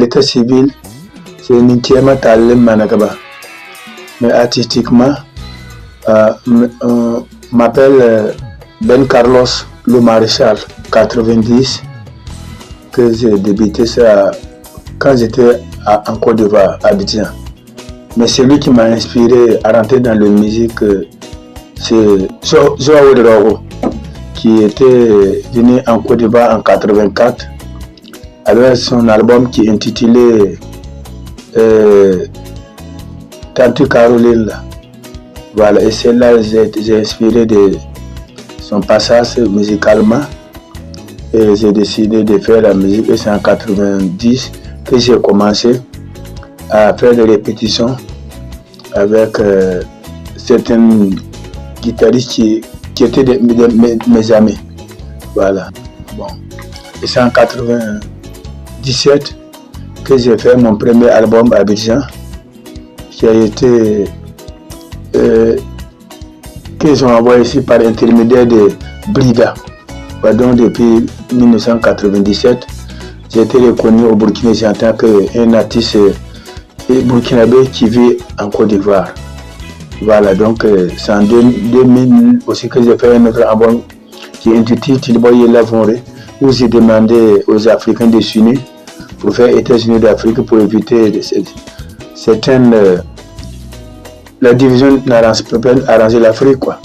l'état civil, c'est Nintiema Talem Managaba. Mais artistiquement, m'appelle Ben Carlos le Maréchal, 90, que j'ai débuté ça quand j'étais en Côte d'Ivoire, à Abidjan. Mais c'est lui qui m'a inspiré à rentrer dans la musique, c'est Joao Drogo, qui était venu en Côte d'Ivoire en 84, avec son album qui est intitulé Tante Caroline. Là. Voilà, et c'est là que j'ai inspiré de son passage musicalement. Et j'ai décidé de faire la musique. Et c'est en 90 que j'ai commencé à faire des répétitions avec certains guitaristes qui étaient mes amis. Voilà. Bon. Et c'est en 97 que j'ai fait mon premier album à Abidjan, qui a été qu'ils ont envoyé ici par intermédiaire de Brida. Donc depuis 1997, j'ai été reconnu au Burkina en tant qu'un artiste burkinabé qui vit en Côte d'Ivoire. Voilà, donc c'est en 2000 aussi que j'ai fait un autre album qui est intitulé Tilboye Lavonre, où j'ai demandé aux Africains de s'unir pour faire États-Unis d'Afrique pour éviter certaines. La division peut pas arranger l'Afrique, quoi.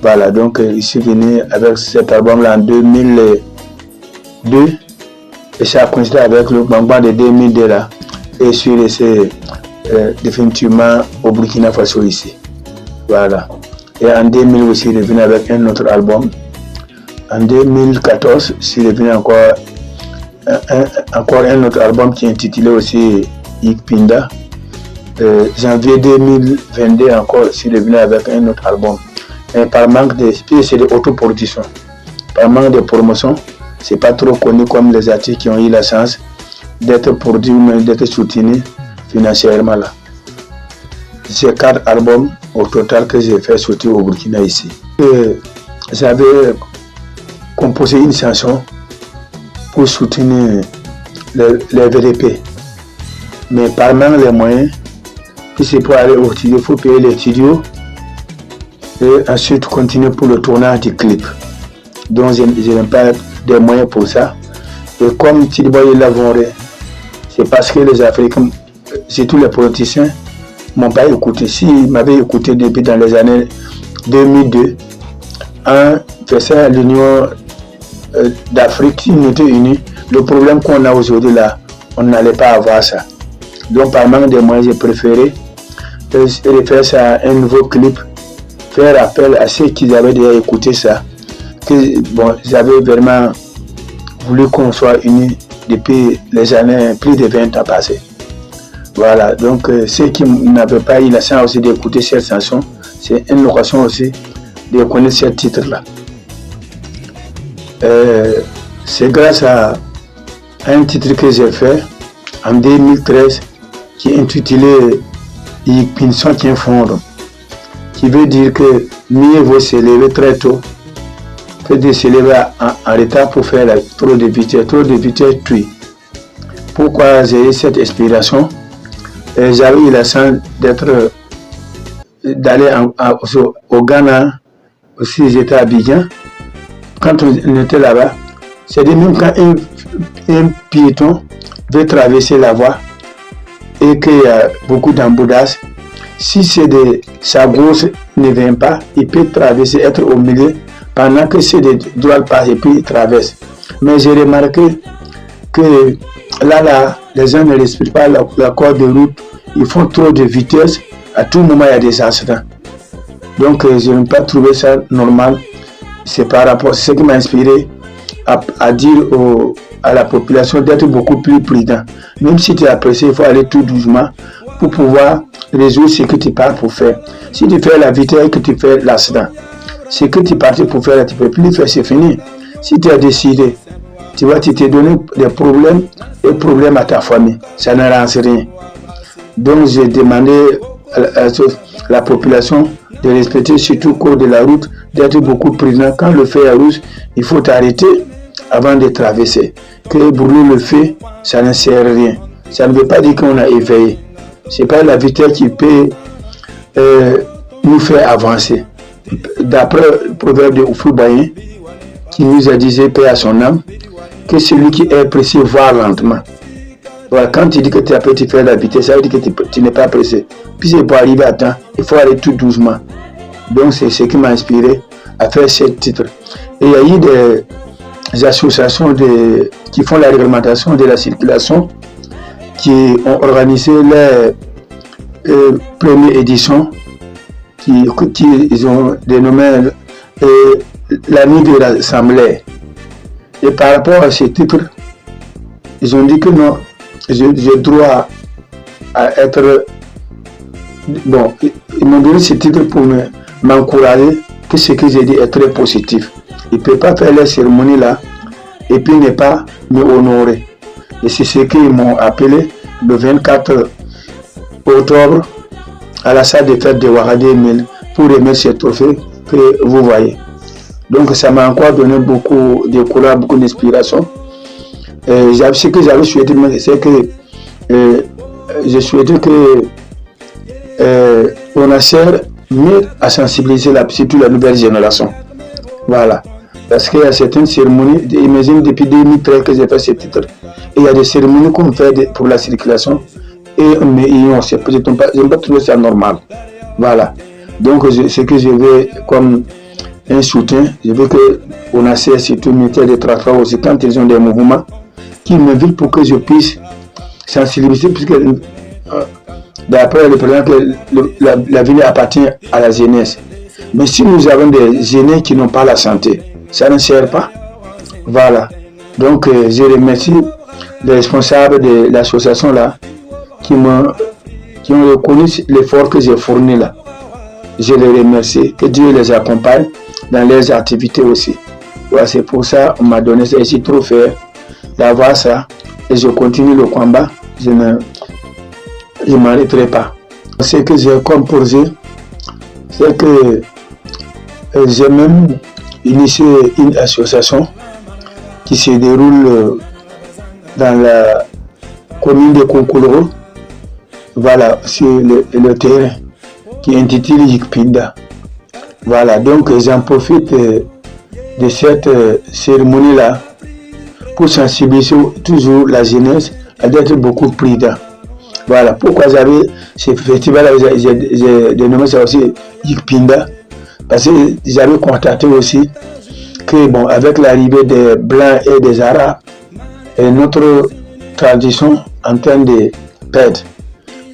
Voilà, donc je suis venu avec cet album-là en 2002 et ça a coïncidé avec le Bangba de 2002 là. Et je suis resté définitivement au Burkina Faso ici. Voilà. Et en 2000 aussi, je suis revenu avec un autre album. En 2014, je suis revenu encore un autre album qui est intitulé aussi Ikpinda. Janvier 2022 encore, je suis revenu avec un autre album. Et par manque de, c'est de autoproduction. Par manque de promotion, c'est pas trop connu comme les artistes qui ont eu la chance d'être produits ou même d'être soutenus financièrement là. C'est 4 albums au total que j'ai fait sortir au Burkina ici. J'avais composé une chanson pour soutenir les VDP. Mais par manque de moyens, puis c'est pour aller au studio, il faut payer les studios et ensuite continuer pour le tournage du clip. Donc je n'ai pas de moyens pour ça. Et comme Tilboye Lavonre, c'est parce que les Africains, surtout les politiciens, ne m'ont pas écouté. S'ils m'avaient écouté depuis dans les années 2002, en faisant l'Union d'Afrique, l'unité unie, le problème qu'on a aujourd'hui là, on n'allait pas avoir ça. Donc par manque de moyens, j'ai préféré refaire ça un nouveau clip, faire appel à ceux qui avaient déjà écouté ça, que bon, j'avais vraiment voulu qu'on soit unis depuis les années, plus de 20 ans passés. Voilà, donc ceux qui n'avaient pas eu la chance aussi d'écouter cette chanson, c'est une occasion aussi de connaître ce titre-là. C'est grâce à un titre que j'ai fait en 2013 qui est intitulé Ikpinson tient fondre, qui veut dire que mieux vaut se lever très tôt que de se lever en retard pour faire trop de vitesse tue. Pourquoi j'ai eu cette inspiration? J'avais eu la chance d'aller au Ghana, aussi j'étais à Abidjan. Quand on était là-bas, c'est-à-dire même quand un piéton veut traverser la voie et qu'il y a beaucoup d'embouteillages, si c'est sa grosse ne vient pas, il peut traverser, être au milieu, pendant que c'est de droite passe et puis il traverse. Mais j'ai remarqué que là, les gens ne respectent pas la corde de route, ils font trop de vitesse, à tout moment il y a des accidents. Donc je n'ai pas trouvé ça normal. C'est par rapport, c'est ce qui m'a inspiré à dire à la population d'être beaucoup plus prudent. Même si tu es apprécié, il faut aller tout doucement pour pouvoir résoudre ce que tu pars pour faire. Si tu fais la vitesse que tu fais l'accident, ce que tu partais pour faire, tu ne peux plus le faire, c'est fini. Si tu as décidé, tu t'es donné des problèmes et problèmes à ta famille. Ça n'arrange rien. Donc j'ai demandé à la population de respecter surtout le code de la route, d'être beaucoup prudent. Quand le feu est rouge, il faut t'arrêter avant de traverser. Que brûler le feu, ça ne sert à rien. Ça ne veut pas dire qu'on a éveillé. C'est pas la vitesse qui peut nous faire avancer. D'après le proverbe de Oufoubayen, qui nous a dit, paix à son âme, que celui qui est pressé voit lentement. Voilà, quand tu dis que tu as petit faire la vitesse, ça veut dire que tu n'es pas pressé. Puis c'est pour arriver à temps, il faut aller tout doucement. Donc c'est ce qui m'a inspiré à faire ce titre. Et il y a eu des associations qui font la réglementation de la circulation, qui ont organisé leur première édition, qui ils ont dénommé la nuit de l'Assemblée. Et par rapport à ce titre, ils ont dit que non, j'ai droit à être... Bon, ils m'ont donné ce titre pour m'encourager, que ce que j'ai dit est très positif. Ils ne peuvent pas faire la cérémonie là et puis ne pas me honorer. Et c'est ce qu'ils m'ont appelé le 24 octobre à la salle de fête de Ouaradé 1000 pour remettre ce trophée que vous voyez. Donc ça m'a encore donné beaucoup de courage, beaucoup d'inspiration. Ce que j'avais souhaité, c'est que je souhaitais que on essaie mieux à sensibiliser surtout la nouvelle génération. Voilà. Parce qu'il y a certaines cérémonies, imagine depuis 2013 que j'ai fait ce titre, et il y a des cérémonies qu'on fait pour la circulation, et je n'ai pas trouvé ça normal. Voilà. Donc ce que je veux comme un soutien, je veux qu'on essaie surtout le ministère des Transports aussi, quand ils ont des mouvements, qu'ils m'invitent pour que je puisse sensibiliser, puisque d'après le président, que l'avenir appartient à la jeunesse. Mais si nous avons des jeunes qui n'ont pas la santé, ça ne sert pas. Voilà. Donc, je remercie les responsables de l'association là qui ont reconnu l'effort que j'ai fourni là. Je les remercie. Que Dieu les accompagne dans leurs activités aussi. Voilà, c'est pour ça qu'on m'a donné ça. Et je suis trop fier d'avoir ça. Et je continue le combat. Je ne m'arrêterai pas. Ce que j'ai comme projet, c'est que j'ai même initié une association qui se déroule dans la commune de Konkouloro, voilà, sur le terrain, qui est intitulé Yikpinda. Voilà, donc j'en profite de cette cérémonie-là pour sensibiliser toujours la jeunesse à d'être beaucoup prudent. Voilà, pourquoi j'avais ce festival-là, j'ai dénommé ça aussi Yikpinda, parce que j'avais constaté aussi que, bon, avec l'arrivée des Blancs et des Arabes, et notre tradition en train de perdre.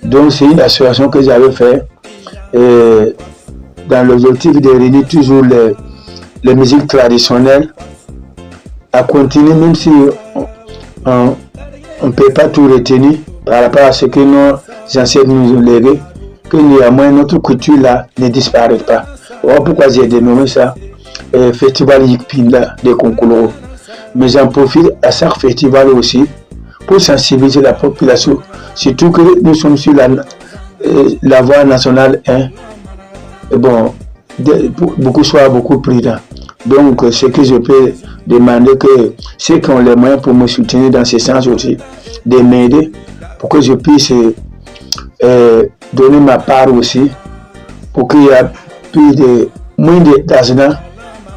Donc c'est une association que j'avais fait dans l'objectif de réunir toujours les musiques traditionnelles à continuer, même si on ne peut pas tout retenir par rapport à ce que nos ancêtres nous ont légué, que néanmoins notre culture là ne disparaît pas. Voilà pourquoi j'ai dénommé ça Festival Yikpinda de Konkouloro. Mais j'en profite à chaque festival aussi pour sensibiliser la population, surtout que nous sommes sur la voie nationale 1. Et bon, beaucoup soient beaucoup prudents. Donc, ce que je peux demander, que ceux qui ont les moyens pour me soutenir dans ce sens aussi, de m'aider pour que je puisse donner ma part aussi, pour qu'il y ait plus moins d'argent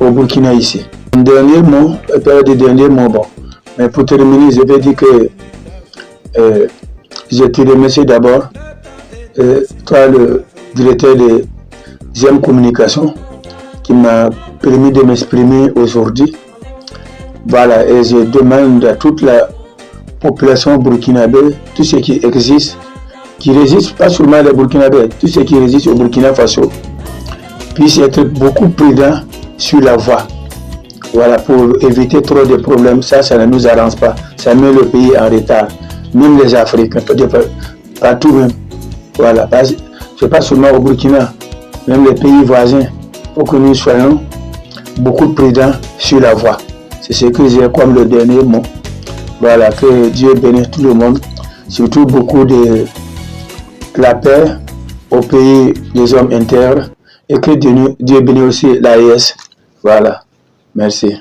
au Burkina ici. Un dernier mot, bon. Mais pour terminer, je vais dire que je te remercie d'abord, toi le directeur de GM Communication, qui m'a permis de m'exprimer aujourd'hui. Voilà, et je demande à toute la population burkinabé, tout ce qui existe, qui résiste, pas seulement les Burkinabés, tout ce qui résiste au Burkina Faso, puisse être beaucoup prudent sur la voie. Voilà, pour éviter trop de problèmes. Ça ne nous arrange pas. Ça met le pays en retard. Même les Africains, partout même. Voilà, c'est pas seulement au Burkina, même les pays voisins, pour que nous soyons beaucoup prudents sur la voie. C'est ce que j'ai comme le dernier mot. Voilà, que Dieu bénisse tout le monde, surtout beaucoup de la paix au pays des hommes intègres, et que Dieu bénisse aussi l'AES. Voilà, merci.